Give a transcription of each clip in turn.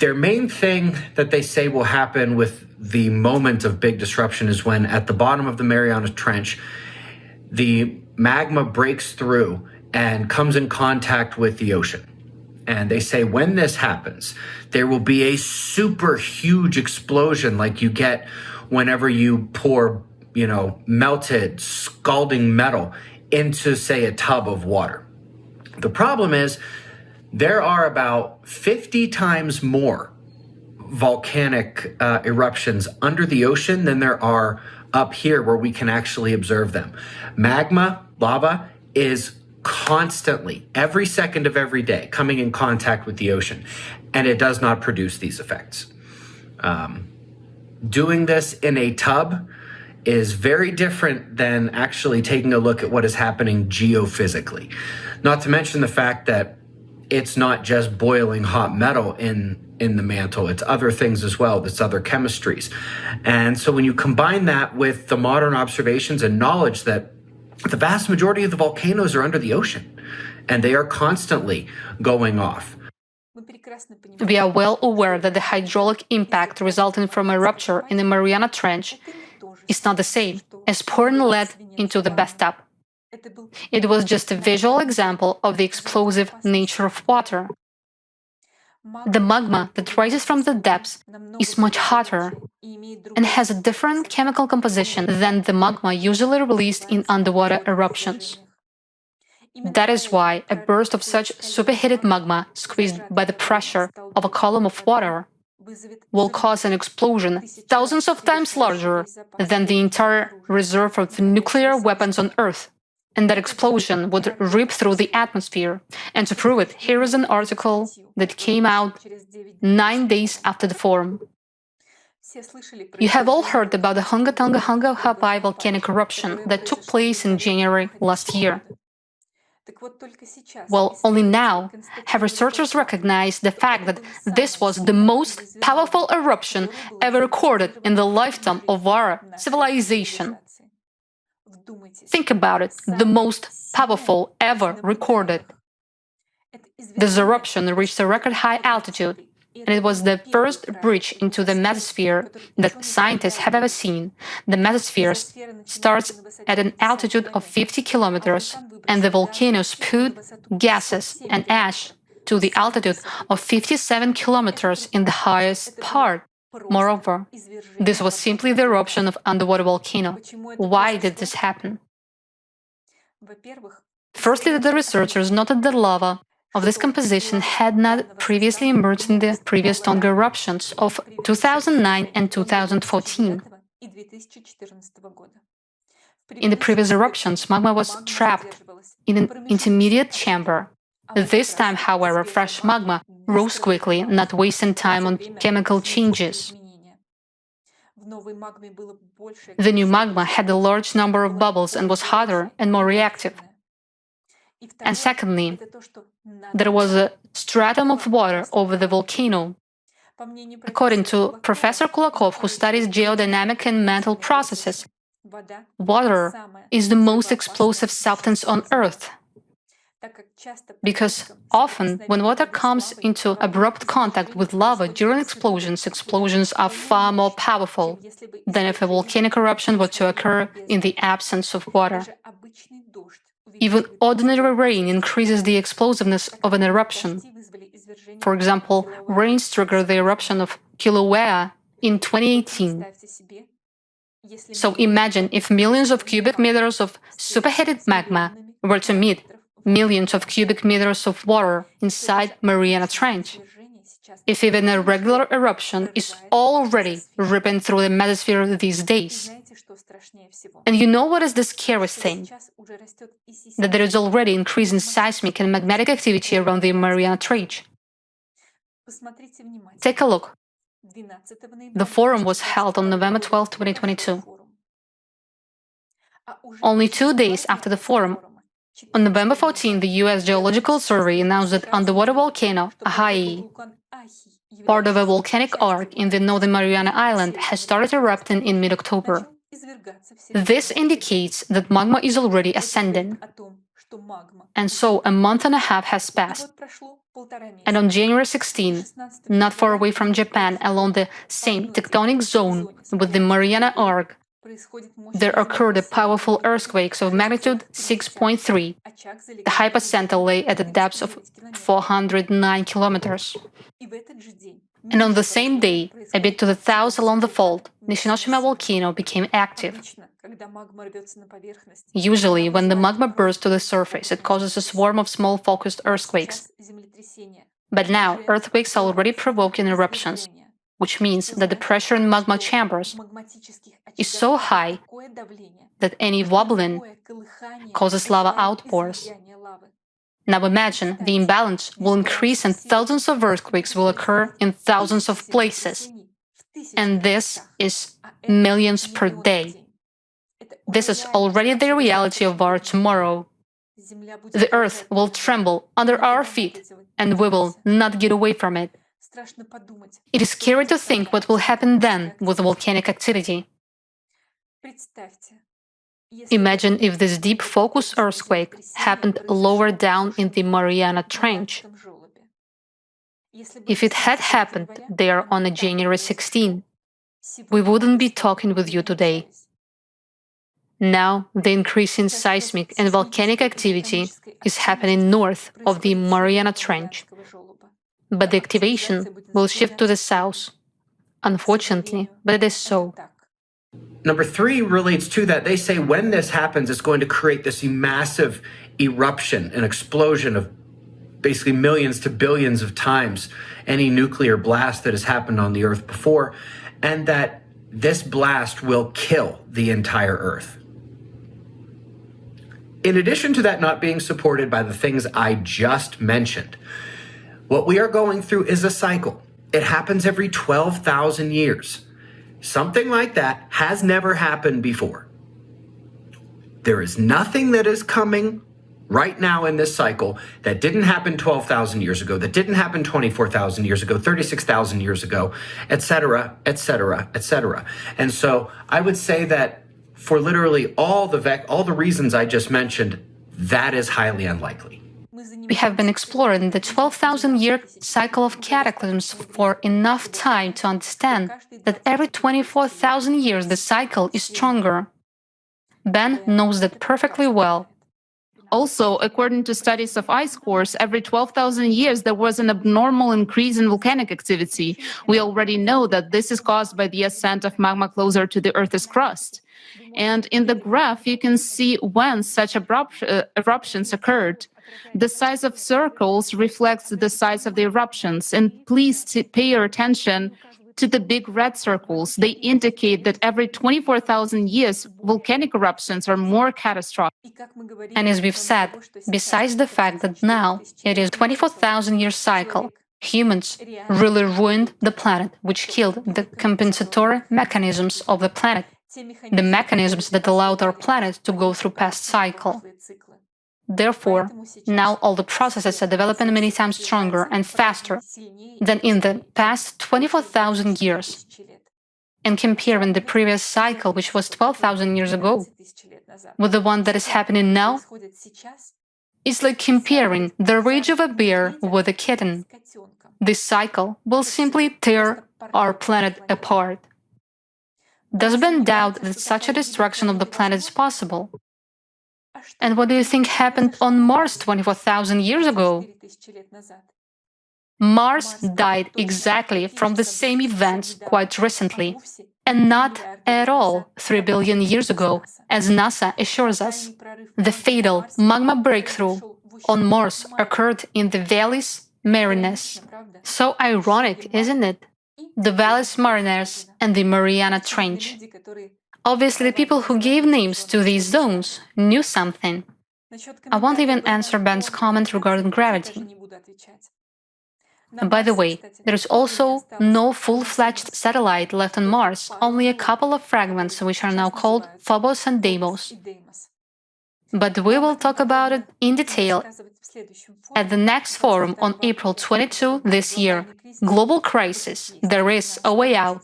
Their main thing that they say will happen with the moment of big disruption is when at the bottom of the Mariana Trench, the magma breaks through and comes in contact with the ocean. And they say when this happens, there will be a super huge explosion like you get whenever you pour, melted, scalding metal into, say, a tub of water. The problem is there are about 50 times more volcanic eruptions under the ocean than there are up here where we can actually observe them. Magma, lava, is constantly, every second of every day, coming in contact with the ocean, and it does not produce these effects. Doing this in a tub is very different than actually taking a look at what is happening geophysically. Not to mention the fact that it's not just boiling hot metal in the mantle, it's other things as well, it's other chemistries. And so when you combine that with the modern observations and knowledge that the vast majority of the volcanoes are under the ocean, and they are constantly going off. We are well aware that the hydraulic impact resulting from a rupture in the Mariana Trench is not the same as pouring lead into the bathtub. It was just a visual example of the explosive nature of water. The magma that rises from the depths is much hotter and has a different chemical composition than the magma usually released in underwater eruptions. That is why a burst of such superheated magma squeezed by the pressure of a column of water will cause an explosion thousands of times larger than the entire reserve of nuclear weapons on Earth. And that explosion would rip through the atmosphere. And to prove it, here is an article that came out 9 days after the forum. You have all heard about the Hunga Tonga Hunga Hapai volcanic eruption that took place in January last year. Well, only now have researchers recognized the fact that this was the most powerful eruption ever recorded in the lifetime of our civilization. Think about it, the most powerful ever recorded. This eruption reached a record high altitude, and it was the first breach into the mesosphere that scientists have ever seen. The mesosphere starts at an altitude of 50 kilometers, and the volcano spewed gases and ash to the altitude of 57 kilometers in the highest part. Moreover, this was simply the eruption of underwater volcano. Why did this happen? Firstly, the researchers noted that lava of this composition had not previously emerged in the previous Tonga eruptions of 2009 and 2014. In the previous eruptions, magma was trapped in an intermediate chamber. This time, however, fresh magma rose quickly, not wasting time on chemical changes. The new magma had a large number of bubbles and was hotter and more reactive. And secondly, there was a stratum of water over the volcano. According to Professor Kulakov, who studies geodynamic and mental processes, water is the most explosive substance on Earth. Because often, when water comes into abrupt contact with lava during explosions are far more powerful than if a volcanic eruption were to occur in the absence of water. Even ordinary rain increases the explosiveness of an eruption. For example, rains triggered the eruption of Kilauea in 2018. So imagine if millions of cubic meters of superheated magma were to meet millions of cubic meters of water inside Mariana Trench. If even a regular eruption is already ripping through the mesosphere these days. And you know what is the scariest thing? That there is already increasing seismic and magmatic activity around the Mariana Trench. Take a look. The forum was held on November 12, 2022. Only 2 days after the forum, on November 14, the U.S. Geological Survey announced that underwater volcano Ahai, part of a volcanic arc in the northern Mariana Island, has started erupting in mid-October. This indicates that magma is already ascending. And so a month and a half has passed. And on January 16, not far away from Japan, along the same tectonic zone with the Mariana Arc, there occurred a powerful earthquake of magnitude 6.3. The hypocenter lay at a depth of 409 kilometers. And on the same day, a bit to the south along the fault, the Shinoshima volcano became active. Usually, when the magma bursts to the surface, it causes a swarm of small focused earthquakes. But now, earthquakes are already provoking eruptions, which means that the pressure in magma chambers is so high that any wobbling causes lava outpours. Now imagine the imbalance will increase and thousands of earthquakes will occur in thousands of places. And this is millions per day. This is already the reality of our tomorrow. The earth will tremble under our feet, and we will not get away from it. It is scary to think what will happen then with volcanic activity. Imagine if this deep focus earthquake happened lower down in the Mariana Trench. If it had happened there on January 16, we wouldn't be talking with you today. Now, the increase in seismic and volcanic activity is happening north of the Mariana Trench, but the activation will shift to the south. Unfortunately, but it is so. Number 3 relates to that. They say when this happens, it's going to create this massive eruption, an explosion of basically millions to billions of times any nuclear blast that has happened on the Earth before, and that this blast will kill the entire Earth. In addition to that not being supported by the things I just mentioned, what we are going through is a cycle. It happens every 12,000 years. Something like that has never happened before. There is nothing that is coming right now in this cycle that didn't happen 12,000 years ago, that didn't happen 24,000 years ago, 36,000 years ago, etc., etc., etc. And so I would say that for literally all the reasons I just mentioned, that is highly unlikely. We have been exploring the 12,000-year cycle of cataclysms for enough time to understand that every 24,000 years the cycle is stronger. Ben knows that perfectly well. Also, according to studies of ice cores, every 12,000 years there was an abnormal increase in volcanic activity. We already know that this is caused by the ascent of magma closer to the Earth's crust. And in the graph, you can see when such eruptions occurred. The size of circles reflects the size of the eruptions. And please pay your attention to the big red circles. They indicate that every 24,000 years, volcanic eruptions are more catastrophic. And as we've said, besides the fact that now it is a 24,000-year cycle, humans really ruined the planet, which killed the compensatory mechanisms of the planet, the mechanisms that allowed our planet to go through past cycle. Therefore, now all the processes are developing many times stronger and faster than in the past 24,000 years. And comparing the previous cycle, which was 12,000 years ago, with the one that is happening now, it's like comparing the rage of a bear with a kitten. This cycle will simply tear our planet apart. Does Ben doubt that such a destruction of the planet is possible? And what do you think happened on Mars 24,000 years ago? Mars died exactly from the same events quite recently, and not at all 3 billion years ago, as NASA assures us. The fatal magma breakthrough on Mars occurred in the Valles Marineris. So ironic, isn't it? The Valles Marineris and the Mariana Trench. Obviously, the people who gave names to these zones knew something. I won't even answer Ben's comment regarding gravity. By the way, there is also no full-fledged satellite left on Mars, only a couple of fragments which are now called Phobos and Deimos. but we will talk about it in detail at the next forum on April 22 this year. Global Crisis, There is a Way Out,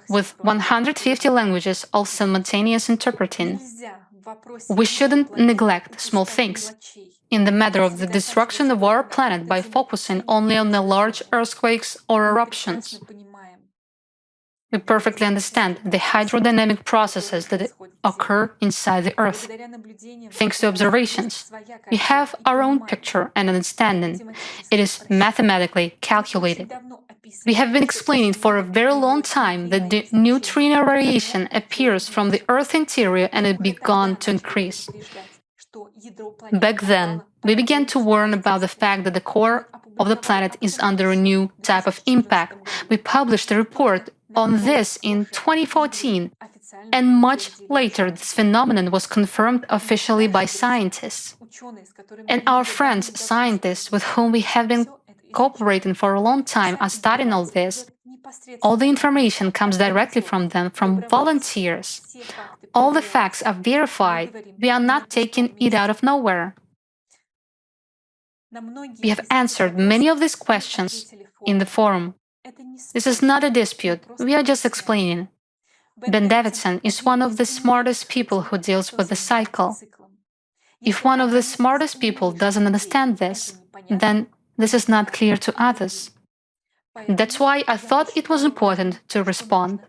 with 150 languages all simultaneous interpreting. We shouldn't neglect small things in the matter of the destruction of our planet by focusing only on the large earthquakes or eruptions. We perfectly understand the hydrodynamic processes that occur inside the Earth. Thanks to observations, we have our own picture and understanding. It is mathematically calculated. We have been explaining for a very long time that the neutrino radiation appears from the Earth interior and it began to increase. Back then, we began to warn about the fact that the core of the planet is under a new type of impact. We published a report on this in 2014, and much later this phenomenon was confirmed officially by scientists. And our friends, scientists with whom we have been cooperating for a long time, are studying all this. All the information comes directly from them, from volunteers. All the facts are verified. We are not taking it out of nowhere. We have answered many of these questions in the forum. This is not a dispute, we are just explaining. Ben Davidson is one of the smartest people who deals with the cycle. If one of the smartest people doesn't understand this, then this is not clear to others. That's why I thought it was important to respond.